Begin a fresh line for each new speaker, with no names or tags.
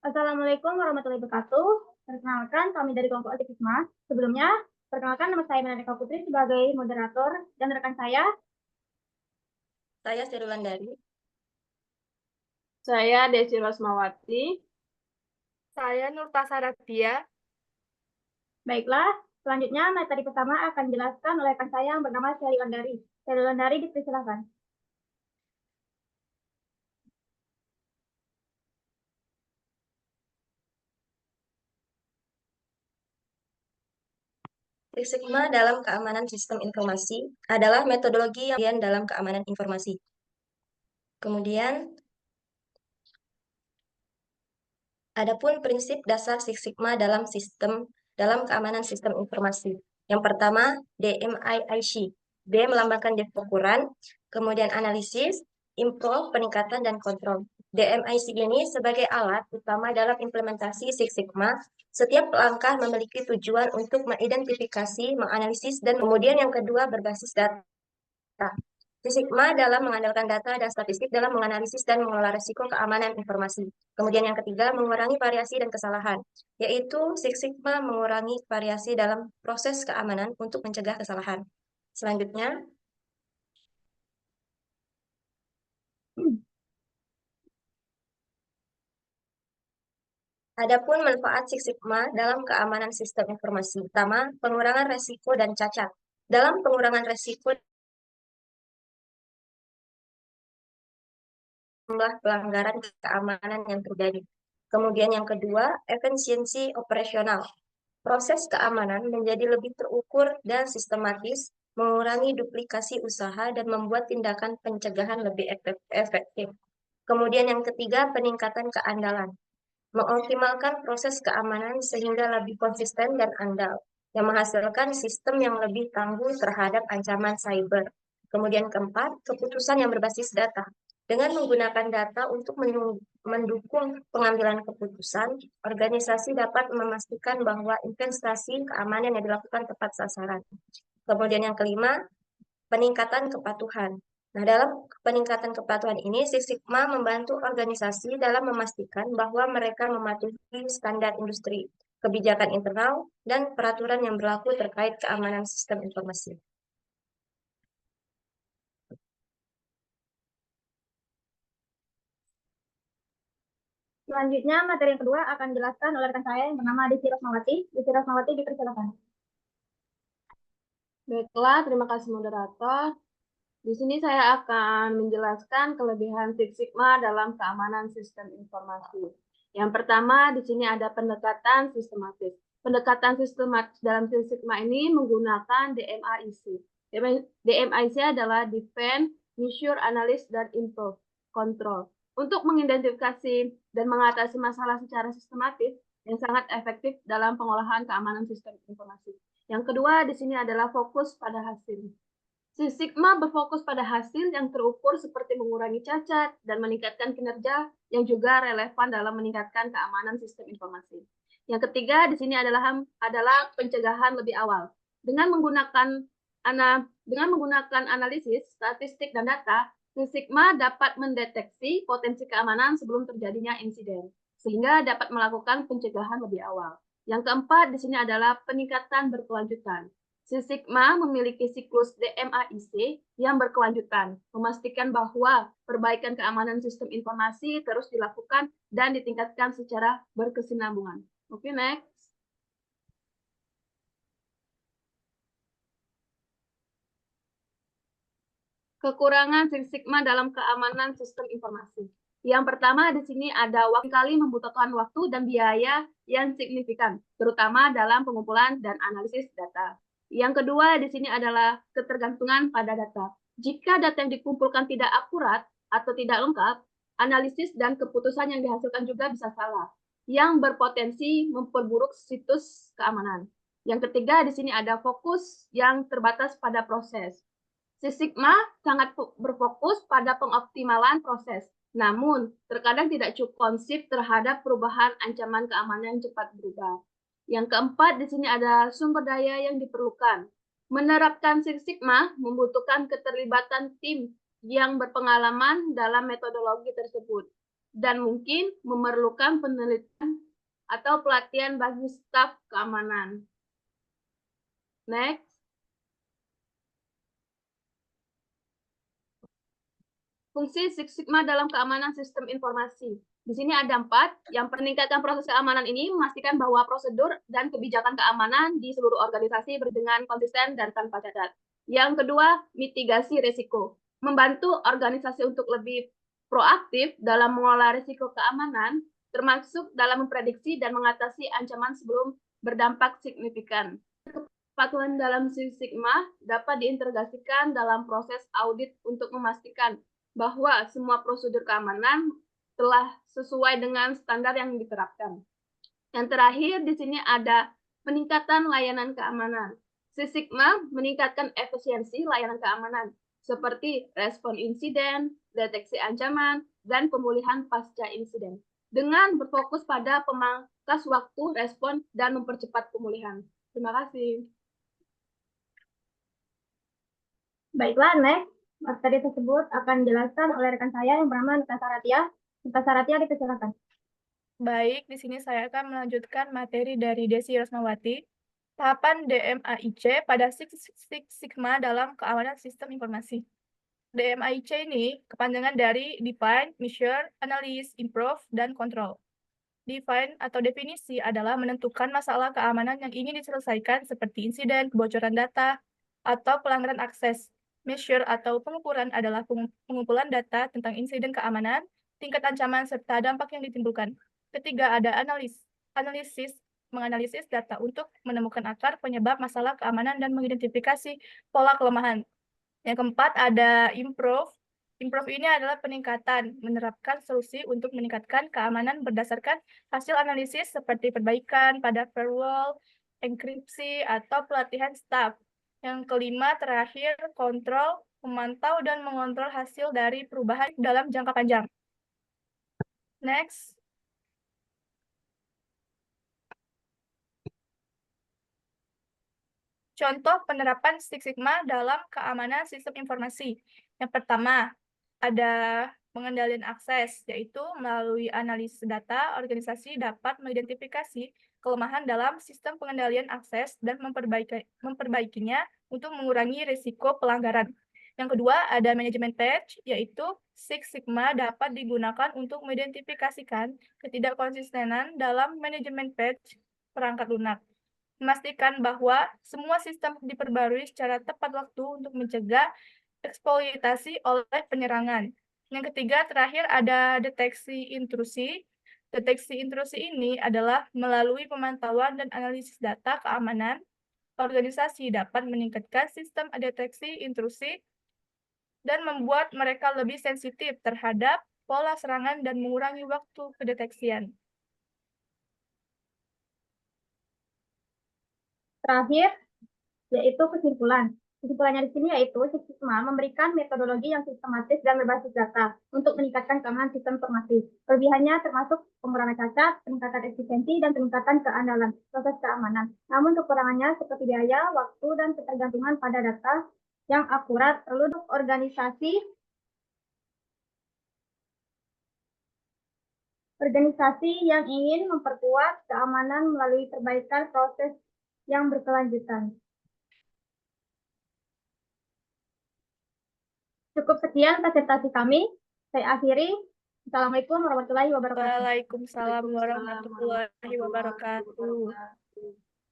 Assalamualaikum warahmatullahi wabarakatuh. Perkenalkan, kami dari kelompok Altifisma. Sebelumnya, perkenalkan nama saya Menaneka Putri sebagai moderator dan rekan
Saya Serulandari.
Saya Desi Rosmawati.
Saya Nurtasa Rabia.
Baiklah, selanjutnya materi pertama akan dijelaskan oleh rekan saya yang bernama Sherry Landari. Sherry Landari, dipersilakan.
Six Sigma dalam keamanan sistem informasi adalah metodologi yang dalam keamanan informasi. Kemudian, adapun prinsip dasar Six Sigma dalam keamanan sistem informasi. Yang pertama, DMIIC. D melambangkan defokuran, kemudian analisis, improve, peningkatan, dan kontrol. DMIC ini sebagai alat utama dalam implementasi Six Sigma. Setiap langkah memiliki tujuan untuk mengidentifikasi, menganalisis, dan kemudian yang kedua berbasis data. Six Sigma dalam mengandalkan data dan statistik dalam menganalisis dan mengelola risiko keamanan informasi. Kemudian yang ketiga, mengurangi variasi dan kesalahan, yaitu Six Sigma mengurangi variasi dalam proses keamanan untuk mencegah kesalahan. Selanjutnya, adapun manfaat Six Sigma dalam keamanan sistem informasi. Pertama, pengurangan resiko dan cacat. Dalam pengurangan resiko jumlah pelanggaran keamanan yang terjadi. Kemudian yang kedua, efisiensi operasional. Proses keamanan menjadi lebih terukur dan sistematis, mengurangi duplikasi usaha dan membuat tindakan pencegahan lebih efektif. Kemudian yang ketiga, peningkatan keandalan. Mengoptimalkan proses keamanan sehingga lebih konsisten dan andal, yang menghasilkan sistem yang lebih tangguh terhadap ancaman cyber. Kemudian keempat, keputusan yang berbasis data. Dengan menggunakan data untuk mendukung pengambilan keputusan, organisasi dapat memastikan bahwa investasi keamanan yang dilakukan tepat sasaran. Kemudian yang kelima, peningkatan kepatuhan. Nah, dalam peningkatan kepatuhan ini, Six Sigma membantu organisasi dalam memastikan bahwa mereka mematuhi standar industri, kebijakan internal, dan peraturan yang berlaku terkait keamanan sistem informasi.
Selanjutnya, materi yang kedua akan dijelaskan oleh rekan saya yang bernama Desi Rosmawati. Desi Rosmawati, dipersilakan.
Baiklah, terima kasih moderator. Di sini saya akan menjelaskan kelebihan Six Sigma dalam keamanan sistem informasi. Yang pertama, di sini ada pendekatan sistematis. Pendekatan sistematis dalam Six Sigma ini menggunakan DMIC. DMIC adalah Defend, Measure, Analyze, dan Improve, Control. Untuk mengidentifikasi dan mengatasi masalah secara sistematis yang sangat efektif dalam pengolahan keamanan sistem informasi. Yang kedua, di sini adalah fokus pada hasil. Six Sigma berfokus pada hasil yang terukur seperti mengurangi cacat dan meningkatkan kinerja yang juga relevan dalam meningkatkan keamanan sistem informasi. Yang ketiga di sini adalah pencegahan lebih awal. Dengan menggunakan analisis, statistik, dan data, Six Sigma dapat mendeteksi potensi keamanan sebelum terjadinya insiden, sehingga dapat melakukan pencegahan lebih awal. Yang keempat di sini adalah peningkatan berkelanjutan. Six Sigma memiliki siklus DMAIC yang berkelanjutan, memastikan bahwa perbaikan keamanan sistem informasi terus dilakukan dan ditingkatkan secara berkesinambungan. Oke, next. Kekurangan Six Sigma dalam keamanan sistem informasi. Yang pertama di sini ada kali membutuhkan waktu dan biaya yang signifikan, terutama dalam pengumpulan dan analisis data. Yang kedua di sini adalah ketergantungan pada data. Jika data yang dikumpulkan tidak akurat atau tidak lengkap, analisis dan keputusan yang dihasilkan juga bisa salah, yang berpotensi memperburuk situs keamanan. Yang ketiga di sini ada fokus yang terbatas pada proses. Six Sigma sangat berfokus pada pengoptimalan proses, namun terkadang tidak cukup konsep terhadap perubahan ancaman keamanan yang cepat berubah. Yang keempat, di sini ada sumber daya yang diperlukan. Menerapkan Six Sigma membutuhkan keterlibatan tim yang berpengalaman dalam metodologi tersebut. dan mungkin memerlukan penelitian atau pelatihan bagi staf keamanan. Next. Fungsi Six Sigma dalam keamanan sistem informasi. Di sini ada 4. Yang meningkatkan proses keamanan ini memastikan bahwa prosedur dan kebijakan keamanan di seluruh organisasi berjalan konsisten dan tanpa cacat. Yang kedua, mitigasi risiko. Membantu organisasi untuk lebih proaktif dalam mengelola risiko keamanan, termasuk dalam memprediksi dan mengatasi ancaman sebelum berdampak signifikan. Kepatuhan dalam Six Sigma dapat diintegrasikan dalam proses audit untuk memastikan bahwa semua prosedur keamanan telah sesuai dengan standar yang diterapkan. Yang terakhir di sini ada peningkatan layanan keamanan. Six Sigma meningkatkan efisiensi layanan keamanan seperti respon insiden, deteksi ancaman, dan pemulihan pasca insiden dengan berfokus pada pemangkas waktu respon dan mempercepat pemulihan. Terima kasih.
Baiklah, next. Materi tersebut akan dijelaskan oleh rekan saya yang bernama Nita Saratia. Nita Saratia, dipersilakan.
Baik, di sini saya akan melanjutkan materi dari Desi Rosmawati, tahapan DMAIC pada Six Sigma dalam keamanan sistem informasi. DMAIC ini kepanjangan dari Define, Measure, Analyze, Improve, dan Control. Define atau definisi adalah menentukan masalah keamanan yang ingin diselesaikan seperti insiden, kebocoran data, atau pelanggaran akses. Measure atau pengukuran adalah pengumpulan data tentang insiden keamanan, tingkat ancaman, serta dampak yang ditimbulkan. Ketiga, ada analisis, menganalisis data untuk menemukan akar penyebab masalah keamanan dan mengidentifikasi pola kelemahan. Yang keempat, ada improve. Improve ini adalah peningkatan, menerapkan solusi untuk meningkatkan keamanan berdasarkan hasil analisis seperti perbaikan pada firewall, enkripsi, atau pelatihan staf. Yang kelima, terakhir, kontrol, memantau dan mengontrol hasil dari perubahan dalam jangka panjang. Next. Contoh penerapan Six Sigma dalam keamanan sistem informasi. Yang pertama, ada pengendalian akses, yaitu melalui analisis data, organisasi dapat mengidentifikasi kelemahan dalam sistem pengendalian akses dan memperbaikinya untuk mengurangi risiko pelanggaran. Yang kedua, ada manajemen patch, yaitu Six Sigma dapat digunakan untuk mengidentifikasikan ketidakkonsistenan dalam manajemen patch perangkat lunak. Memastikan bahwa semua sistem diperbarui secara tepat waktu untuk mencegah eksploitasi oleh penyerangan. Yang ketiga, terakhir ada deteksi intrusi. Deteksi intrusi ini adalah melalui pemantauan dan analisis data keamanan, organisasi dapat meningkatkan sistem deteksi intrusi dan membuat mereka lebih sensitif terhadap pola serangan dan mengurangi waktu pendeteksian.
Terakhir, yaitu kesimpulan. Kesimpulannya di sini yaitu Six Sigma memberikan metodologi yang sistematis dan berbasis data untuk meningkatkan keamanan sistem informasi. Kelebihannya termasuk pengurangan cacat, peningkatan efisiensi, dan peningkatan keandalan proses keamanan. Namun kekurangannya seperti biaya, waktu, dan ketergantungan pada data yang akurat perlu untuk organisasi yang ingin memperkuat keamanan melalui perbaikan proses yang berkelanjutan. Cukup sekian presentasi kami. Saya akhiri. Assalamualaikum warahmatullahi wabarakatuh.
Waalaikumsalam warahmatullahi wabarakatuh.